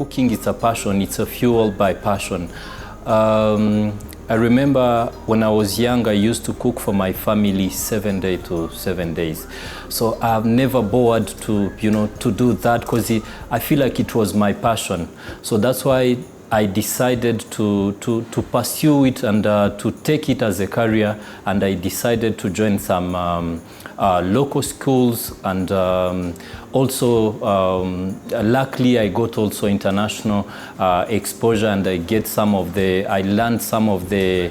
cooking is a passion. It's a fuel by passion. I remember when I was young, I used to cook for my family 7 days. So I've never bored to do that because I feel like it was my passion. So that's why I decided to pursue it and to take it as a career, and I decided to join some local schools, and also luckily I got also international exposure, and I learned some of the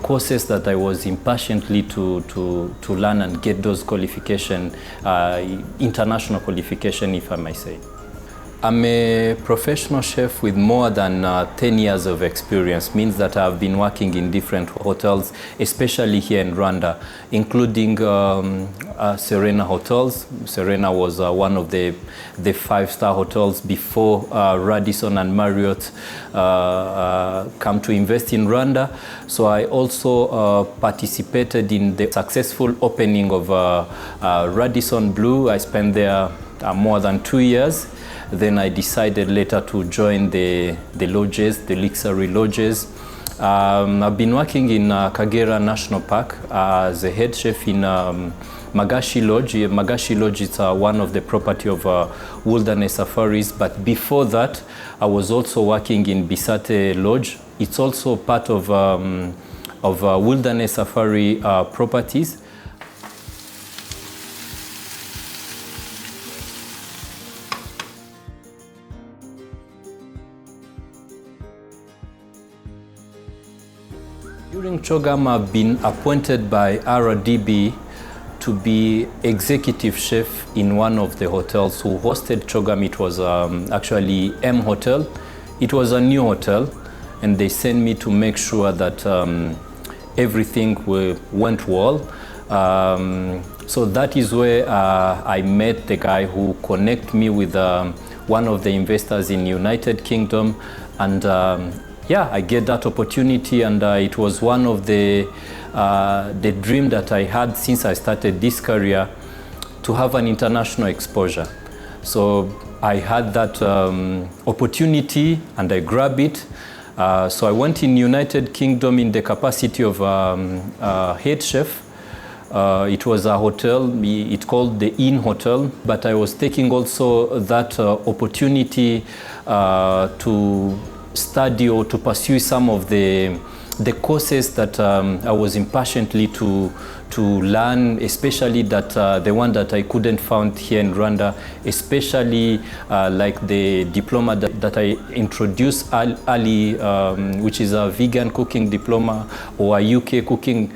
courses that I was impatiently to learn and get those qualification, international qualification, if I may say. I'm a professional chef with more than 10 years of experience. Means that I've been working in different hotels, especially here in Rwanda, including Serena Hotels. Serena was one of the 5-star hotels before Radisson and Marriott come to invest in Rwanda. So I also participated in the successful opening of Radisson Blu. I spent there more than 2 years. Then I decided later to join the lodges, the luxury lodges. I've been working in Kagera National Park as a head chef in Magashi Lodge. Magashi Lodge is one of the property of Wilderness Safaris, but before that I was also working in Bisate Lodge. It's also part of Wilderness Safari properties. During CHOGM, I've been appointed by RDB to be executive chef in one of the hotels who hosted CHOGM. It was actually M Hotel. It was a new hotel, and they sent me to make sure that everything went well. So that is where I met the guy who connected me with one of the investors in United Kingdom, and yeah, I get that opportunity, and it was one of the dream that I had since I started this career, to have an international exposure. So I had that opportunity and I grabbed it. So I went in United Kingdom in the capacity of head chef. It was a hotel, it's called the Inn Hotel, but I was taking also that opportunity to study or to pursue some of the courses that I was impatiently to learn, especially that the one that I couldn't find here in Rwanda, especially like the diploma that I introduced early, which is a vegan cooking diploma, or a UK cooking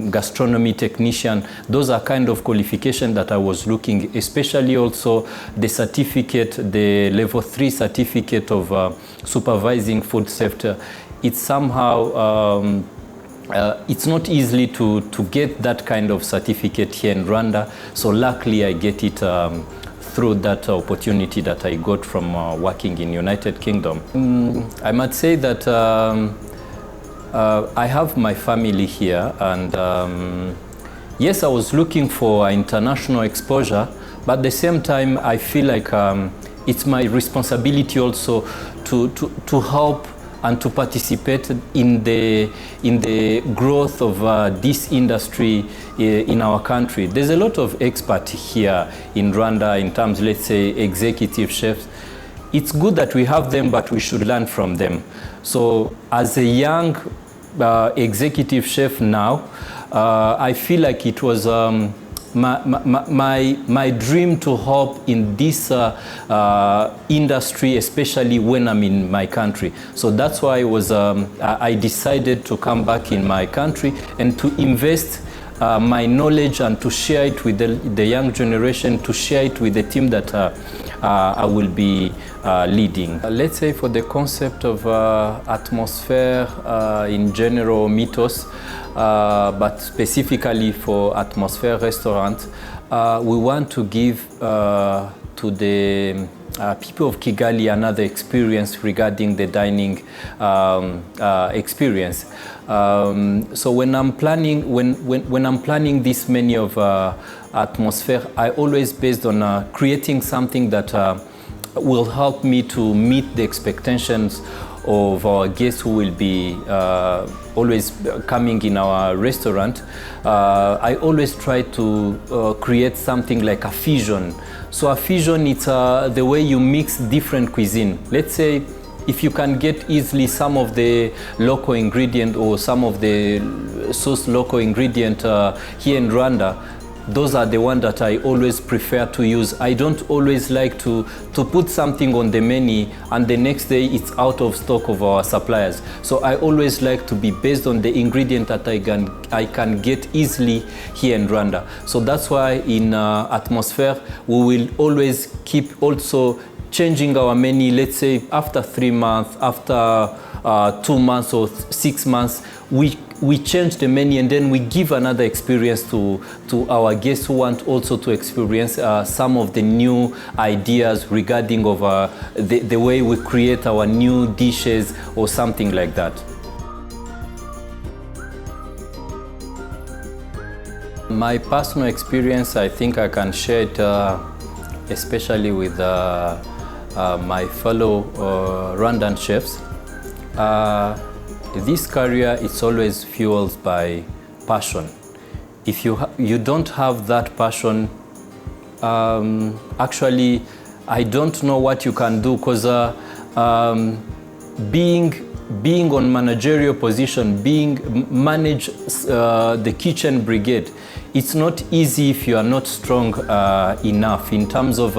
gastronomy technician. Those are kind of qualification that I was looking, especially also the certificate, the level 3 certificate of supervising food safety. It's somehow, it's not easily to get that kind of certificate here in Rwanda. So luckily I get it through that opportunity that I got from working in United Kingdom. I might say that I have my family here, and yes, I was looking for international exposure, but at the same time I feel like it's my responsibility also to help and to participate in the growth of this industry in our country. There's a lot of experts here in Rwanda in terms, let's say, executive chefs. It's good that we have them, but we should learn from them. So as a young executive chef now, I feel like it was my dream to help in this industry, especially when I'm in my country. So that's why I decided to come back in my country and to invest my knowledge and to share it with the young generation, to share it with the team that I will be leading. Let's say for the concept of atmosphere in general, Mythos, but specifically for Atmosphere Restaurant, we want to give to the people of Kigali another experience regarding the dining experience. So when I'm planning, when I'm planning this menu of Atmosphere, I always based on creating something that will help me to meet the expectations of our guests who will be always coming in our restaurant. I always try to create something like a fusion. So a fusion, it's the way you mix different cuisine. Let's say if you can get easily some of the local ingredient or some of the source local ingredient here in Rwanda, those are the ones that I always prefer to use. I don't always like to put something on the menu and the next day it's out of stock of our suppliers. So I always like to be based on the ingredient that I can get easily here in Rwanda. So that's why in Atmosphere we will always keep also changing our menu. Let's say after 3 months, after 2 months or 6 months, we change the menu and then we give another experience to our guests who want also to experience some of the new ideas regarding of the way we create our new dishes or something like that. My personal experience, I think I can share it especially with my fellow Rwandan chefs. This career is always fueled by passion. If you don't have that passion, actually, I don't know what you can do, because being on managerial position, manage the kitchen brigade, it's not easy if you are not strong enough in terms of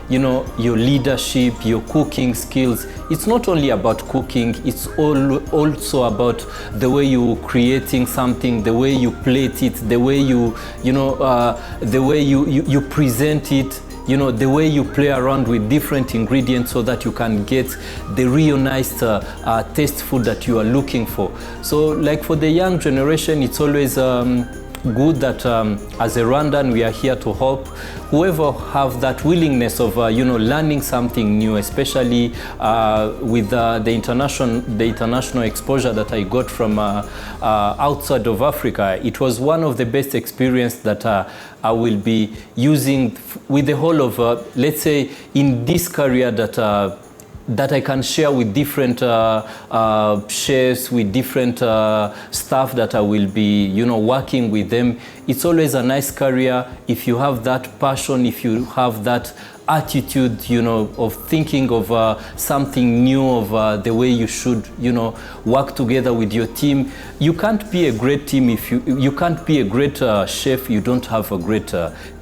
your leadership, your cooking skills. It's not only about cooking, it's also about the way you're creating something, the way you plate it, the way the way you present it, the way you play around with different ingredients so that you can get the real nice taste food that you are looking for. So like for the young generation, it's always good that as a Rwandan we are here to help whoever have that willingness of learning something new, especially with the international exposure that I got from outside of Africa. It was one of the best experience that I will be using with the whole of let's say in this career that I can share with different chefs, with different staff that I will be, working with them. It's always a nice career if you have that passion, if you have that attitude, of thinking of something new, of the way you should, work together with your team. You can't be a great team if you can't be a great chef, you don't have a great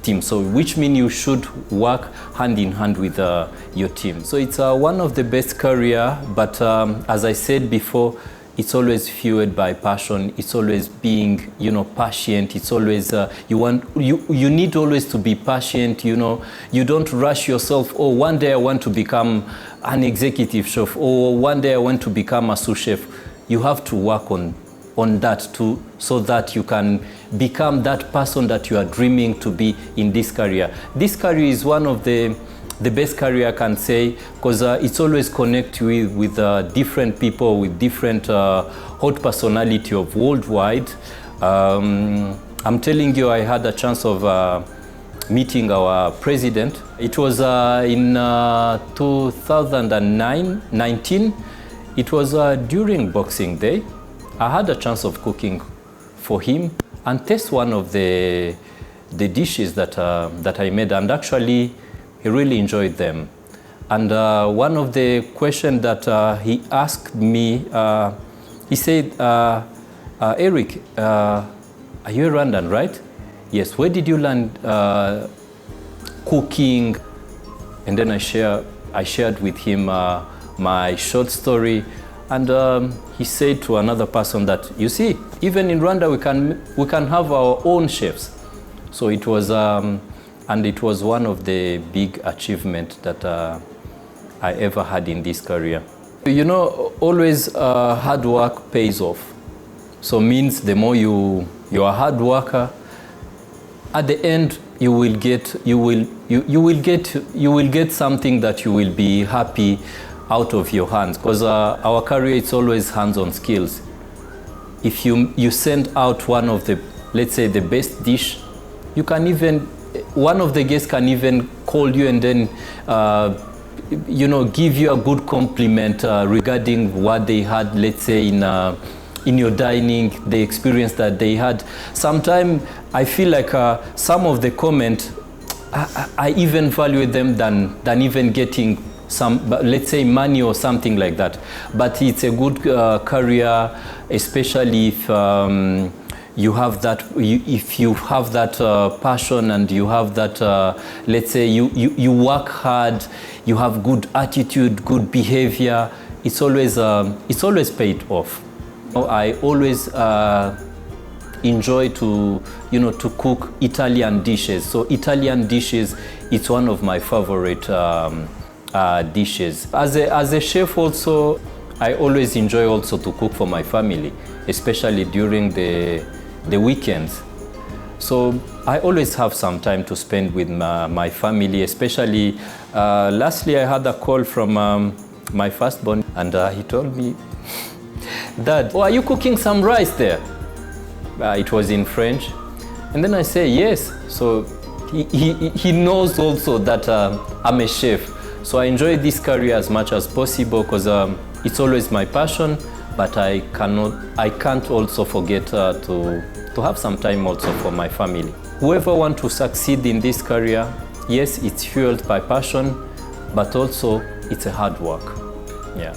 team. So which means you should work hand in hand with your team. So it's one of the best career, but as I said before, it's always fueled by passion. It's always being, patient. It's always you need always to be patient. You don't rush yourself. Oh, one day I want to become an executive chef, or one day I want to become a sous chef. You have to work on that too, so that you can become that person that you are dreaming to be in this career. This career is one of the best career I can say, because it's always connect with different people, with different hot personality of worldwide. I'm telling you, I had a chance of meeting our president. It was in 2019. It was during Boxing Day. I had a chance of cooking for him and taste one of the dishes that I made, and actually he really enjoyed them. And one of the questions that he asked me, he said, Eric, are you a Rwandan, right? Yes. Where did you learn cooking? And then I shared with him my short story. And he said to another person that, you see, even in Rwanda we can have our own chefs. So it was and it was one of the big achievements that I ever had in this career. Always hard work pays off. So means the more you're a hard worker, at the end you will get something that you will be happy out of your hands, because our career, it's always hands-on skills. If you send out one of the, let's say, the best dish, you can even, one of the guests can even call you and then give you a good compliment regarding what they had, let's say, in your dining, the experience that they had. Sometimes I feel like some of the comments, I even value them than even getting some, let's say, money or something like that. But it's a good career, especially if you have that, if you have that passion and you have that, let's say, you work hard, you have good attitude, good behavior. It's always paid off. I always enjoy to cook Italian dishes. So Italian dishes, it's one of my favorite dishes. As a chef also, I always enjoy also to cook for my family, especially during the weekends. So I always have some time to spend with my family, especially lastly I had a call from my firstborn, and he told me, "Dad, are you cooking some rice there?" It was in French. And then I say, yes. So he knows also that I'm a chef. So I enjoy this career as much as possible because it's always my passion, but I can't also forget to have some time also for my family. Whoever wants to succeed in this career, yes, it's fueled by passion, but also it's a hard work. Yeah.